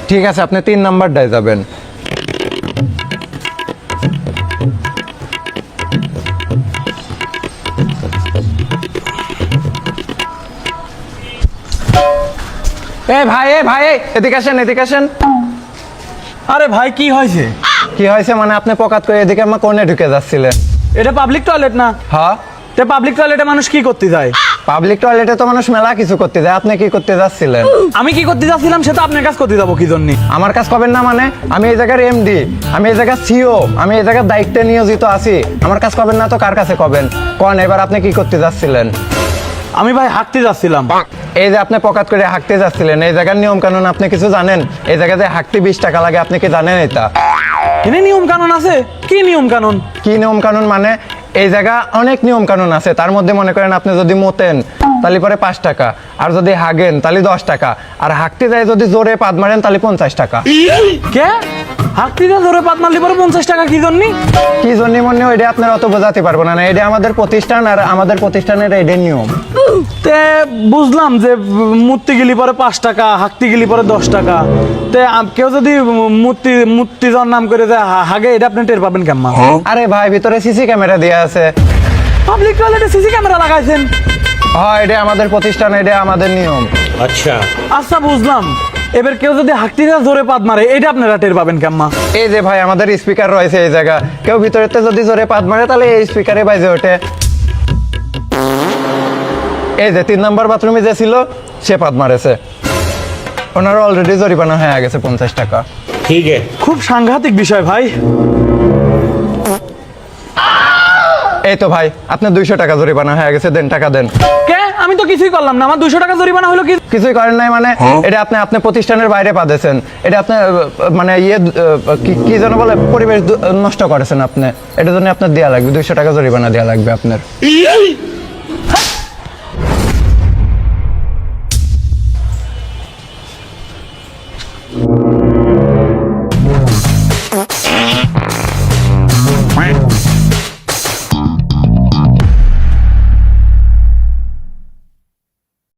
ঠিক আছে, আপনি 3 নাম্বারটায় যাবেন। ভাই এদিকে আসেন, এদিকে আসেন। আরে ভাই কি হয়েছে? কি হয়েছে মানে আপনি পকাত করে এদিকে আমার কোণে ঢুকে যাচ্ছিলেন। এটা পাবলিক টয়লেট না? হ্যাঁ। তে পাবলিক টয়লেটে মানুষ কি করতে যায়? পাবলিক টয়লেটে তো মানুষ মেলা কিছু করতে যায়, আপনি কি করতে যাচ্ছিলেন? আমি কি করতে যাচ্ছিলাম সেটা আপনার কাজ করতে যাবো কি জন্য? আমার কাজ করবেন না মানে? আমি এই জায়গার এমডি, আমি এই জায়গার সিও, আমি এই জায়গার দায়িত্বে নিয়োজিত আছি। আমার কাজ করবেন না তো কার কাছে করবেন? কোন এবার আপনি কি করতে যাচ্ছিলেন? আমি ভাই হাঁটতে যাচ্ছিলাম। এই যে আপনি পকাত করে হাঁকতে যাচ্ছিলেন, এই জায়গার নিয়ম কানুন আপনি কিছু জানেন? এই জায়গায় যে হাঁকতে 20 টাকা লাগে, আপনি কি জানেন এটা? এখানে নিয়ম কানুন আছে? কি নিয়ম কানুন? কি নিয়ম কানুন মানে? এই জায়গা অনেক নিয়ম কানুন আছে, তার মধ্যে মনে করেন আপনি যদি মোতেন তাহলে পরে 5 টাকা, আর যদি হাগেন তাহলে 10 টাকা, আর হাঁকতে যায় যদি জোরে পাদ মারেন তাহলে 50 টাকা। কে? হাঁটতে যা ধরে পাত মারলি পরে 50 টাকা কি জন্য? কি জন্য মনে হয় এটা আপনার অত বোঝাতে পারবো না, এটা আমাদের প্রতিষ্ঠান, আর আমাদের প্রতিষ্ঠানের এটা নিয়ম। তে বুঝলাম যে মূর্তি গেলি পরে 5 টাকা, হাঁকতে গেলি পরে 10 টাকা। তে কেউ যদি মূর্তি যাওয়ার নাম করে যায় হাগে, এটা আপনি টের পাবেন কেমন? আরে ভাই ভিতরে সিসি ক্যামেরা দেওয়া আছে। পাবলিক টয়লেটে সিসি ক্যামেরা লাগাইছেন? হ্যাঁ, এটা আমাদের প্রতিষ্ঠান, এটা আমাদের নিয়ম। আচ্ছা বুঝলাম। এবার কেউ যদি হাঁকতে যা জোরে পাত মারে, এটা আপনারা টের পাবেন কেমন? এই যে ভাই আমাদের স্পিকার রয়েছে এই জায়গা, কেউ ভিতরেতে যদি জোরে পাদ মারে তাহলে এই স্পিকারে বাজে ওঠে। এই যে 3 নাম্বার বাথরুমে যে ছিল সে পাদ মারেছে, ওনার অলরেডি জরিমানা হয়ে গেছে 50 টাকা। খুব সাংঘাতিক বিষয় ভাই। এই তো ভাই আপনার 200 টাকা জরিমানা হয়ে গেছে, দেন টাকা দেন। কে? আমি তো কিছুই করলাম না, আমার 200 টাকা জরিমানা হলো কি? কিছুই করেন নাই মানে? এটা আপনি প্রতিষ্ঠানের বাইরে পাদেছেন, এটা আপনি মানে কি যেন বলে পরিবেশ নষ্ট করেছেন আপনি, এটার জন্য আপনার দেয়া লাগবে 200 টাকা জরিমানা দেয়া লাগবে আপনার।